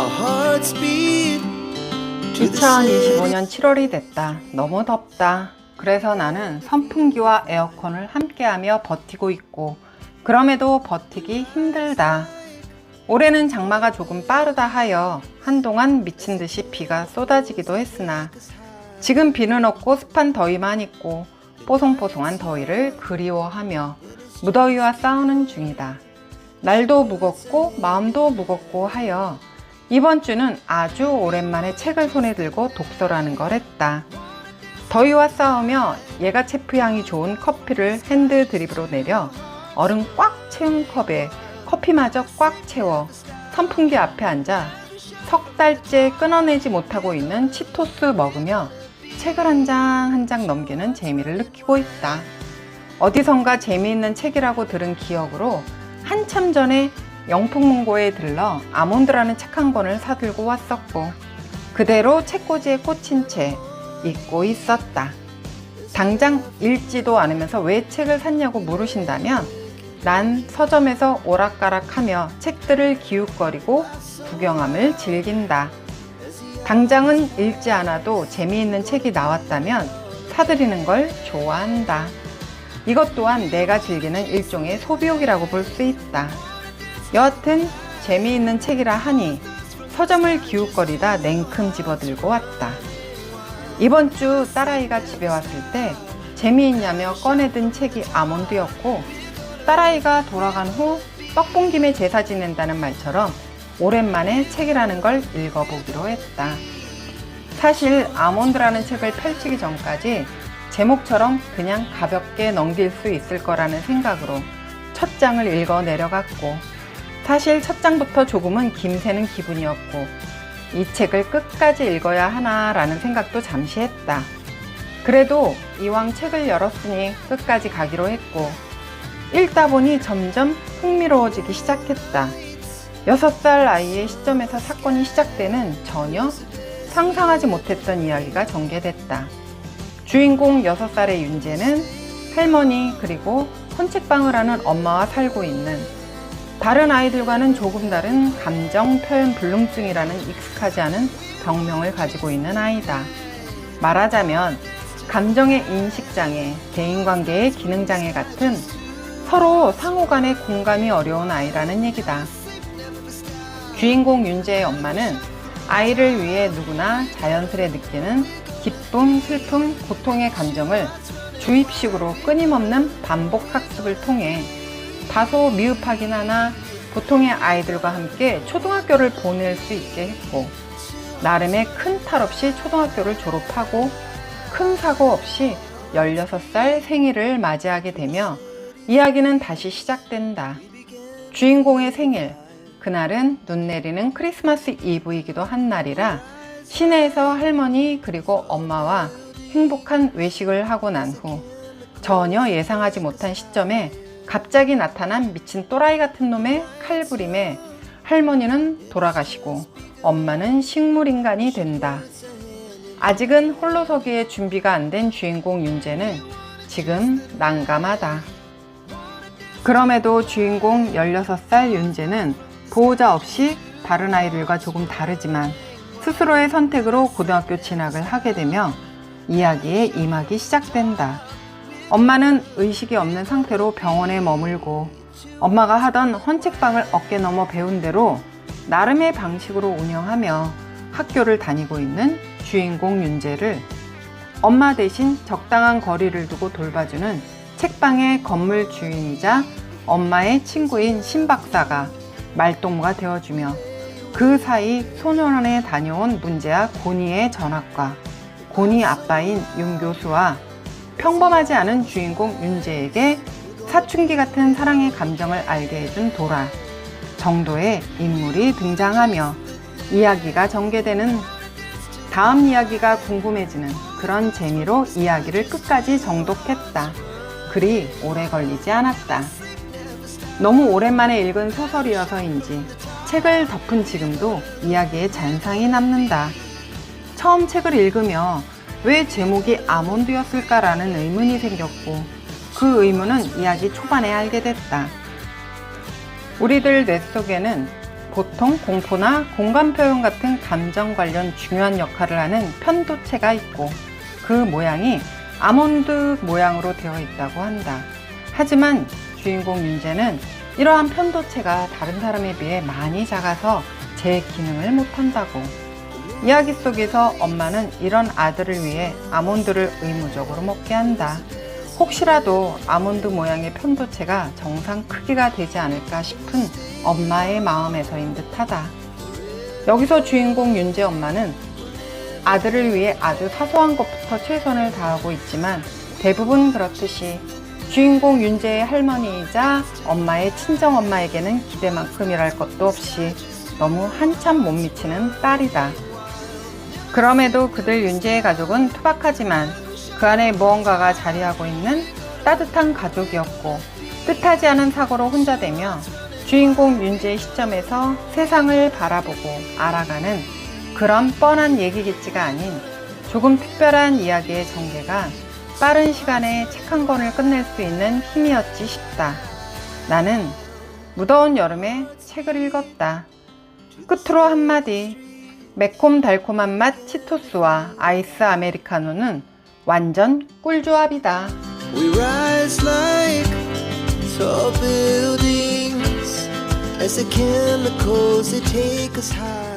our hearts beat to the 2025년 7월이 됐다. 너무 덥다. 그래서 나는 선풍기와 에어컨을 함께하며 버티고 있고, 그럼에도 버티기 힘들다. 올해는 장마가 조금 빠르다 하여 한동안 미친 듯이 비가 쏟아지기도 했으나 지금 비는 없고 습한 더위만 있고 뽀송뽀송한 더위를 그리워하며 무더위와 싸우는 중이다. 날도 무겁고 마음도 무겁고 하여 이번 주는 아주 오랜만에 책을 손에 들고 독서라는 걸 했다. 더위와 싸우며 예가 체프향이 좋은 커피를 핸드 드립으로 내려 얼음 꽉 채운 컵에 커피마저 꽉 채워 선풍기 앞에 앉아 석 달째 끊어내지 못하고 있는 치토스 먹으며 책을 한 장 한 장 넘기는 재미를 느끼고 있다. 어디선가 재미있는 책이라고 들은 기억으로 한참 전에 영풍문고에 들러 아몬드라는 책 한 권을 사들고 왔었고, 그대로 책꽂이에 꽂힌 채 읽고 있었다. 당장 읽지도 않으면서 왜 책을 샀냐고 물으신다면 난 서점에서 오락가락하며 책들을 기웃거리고 구경함을 즐긴다. 당장은 읽지 않아도 재미있는 책이 나왔다면 사들이는 걸 좋아한다. 이것 또한 내가 즐기는 일종의 소비욕이라고 볼 수 있다. 여하튼 재미있는 책이라 하니 서점을 기웃거리다 냉큼 집어들고 왔다. 이번 주 딸아이가 집에 왔을 때 재미있냐며 꺼내든 책이 아몬드였고, 딸아이가 돌아간 후 떡본 김에 제사 지낸다는 말처럼 오랜만에 책이라는 걸 읽어보기로 했다. 사실 아몬드라는 책을 펼치기 전까지 제목처럼 그냥 가볍게 넘길 수 있을 거라는 생각으로 첫 장을 읽어 내려갔고, 사실 첫 장부터 조금은 김새는 기분이었고 이 책을 끝까지 읽어야 하나라는 생각도 잠시 했다. 그래도 이왕 책을 열었으니 끝까지 가기로 했고, 읽다 보니 점점 흥미로워지기 시작했다. 6살 아이의 시점에서 사건이 시작되는 전혀 상상하지 못했던 이야기가 전개됐다. 주인공 6살의 윤재는 할머니 그리고 헌책방을 하는 엄마와 살고 있는, 다른 아이들과는 조금 다른 감정 표현 불능증이라는 익숙하지 않은 병명을 가지고 있는 아이다. 말하자면 감정의 인식장애, 대인관계의 기능장애 같은 서로 상호 간의 공감이 어려운 아이라는 얘기다. 주인공 윤재의 엄마는 아이를 위해 누구나 자연스레 느끼는 기쁨, 슬픔, 고통의 감정을 주입식으로 끊임없는 반복 학습을 통해 다소 미흡하긴 하나 보통의 아이들과 함께 초등학교를 보낼 수 있게 했고, 나름의 큰 탈 없이 초등학교를 졸업하고 큰 사고 없이 16살 생일을 맞이하게 되며 이야기는 다시 시작된다. 주인공의 생일, 그날은 눈 내리는 크리스마스 이브이기도 한 날이라 시내에서 할머니 그리고 엄마와 행복한 외식을 하고 난 후 전혀 예상하지 못한 시점에 갑자기 나타난 미친 또라이 같은 놈의 칼부림에 할머니는 돌아가시고 엄마는 식물인간이 된다. 아직은 홀로서기에 준비가 안 된 주인공 윤재는 지금 난감하다. 그럼에도 주인공 16살 윤재는 보호자 없이 다른 아이들과 조금 다르지만 스스로의 선택으로 고등학교 진학을 하게 되며 이야기에 임하기 시작된다. 엄마는 의식이 없는 상태로 병원에 머물고, 엄마가 하던 헌책방을 어깨 넘어 배운 대로 나름의 방식으로 운영하며 학교를 다니고 있는 주인공 윤재를 엄마 대신 적당한 거리를 두고 돌봐주는 책방의 건물 주인이자 엄마의 친구인 신 박사가 말동무가 되어주며, 그 사이 소년원에 다녀온 문재와 고니의 전학과 고니 아빠인 윤 교수와 평범하지 않은 주인공 윤재에게 사춘기 같은 사랑의 감정을 알게 해준 도라 정도의 인물이 등장하며 이야기가 전개되는, 다음 이야기가 궁금해지는 그런 재미로 이야기를 끝까지 정독했다. 그리 오래 걸리지 않았다. 너무 오랜만에 읽은 소설이어서인지 책을 덮은 지금도 이야기에 잔상이 남는다. 처음 책을 읽으며 왜 제목이 아몬드였을까라는 의문이 생겼고, 그 의문은 이야기 초반에 알게 됐다. 우리들 뇌 속에는 보통 공포나 공감 표현 같은 감정 관련 중요한 역할을 하는 편도체가 있고 그 모양이 아몬드 모양으로 되어 있다고 한다. 하지만 주인공 윤재는 이러한 편도체가 다른 사람에 비해 많이 작아서 제 기능을 못한다고. 이야기 속에서 엄마는 이런 아들을 위해 아몬드를 의무적으로 먹게 한다. 혹시라도 아몬드 모양의 편도체가 정상 크기가 되지 않을까 싶은 엄마의 마음에서인 듯하다. 여기서 주인공 윤재 엄마는 아들을 위해 아주 사소한 것부터 최선을 다하고 있지만 대부분 그렇듯이 주인공 윤재의 할머니이자 엄마의 친정엄마에게는 기대만큼이랄 것도 없이 너무 한참 못 미치는 딸이다. 그럼에도 그들 윤재의 가족은 투박하지만 그 안에 무언가가 자리하고 있는 따뜻한 가족이었고 뜻하지 않은 사고로 혼자되며 주인공 윤재의 시점에서 세상을 바라보고 알아가는 그런 뻔한 얘기겠지가 아닌 조금 특별한 이야기의 전개가 빠른 시간에 책 한 권을 끝낼 수 있는 힘이었지 싶다. 나는 무더운 여름에 책을 읽었다. 끝으로 한마디. 매콤달콤한 맛 치토스와 아이스 아메리카노는 완전 꿀조합이다. We rise like tall buildings as the chemicals they take us high.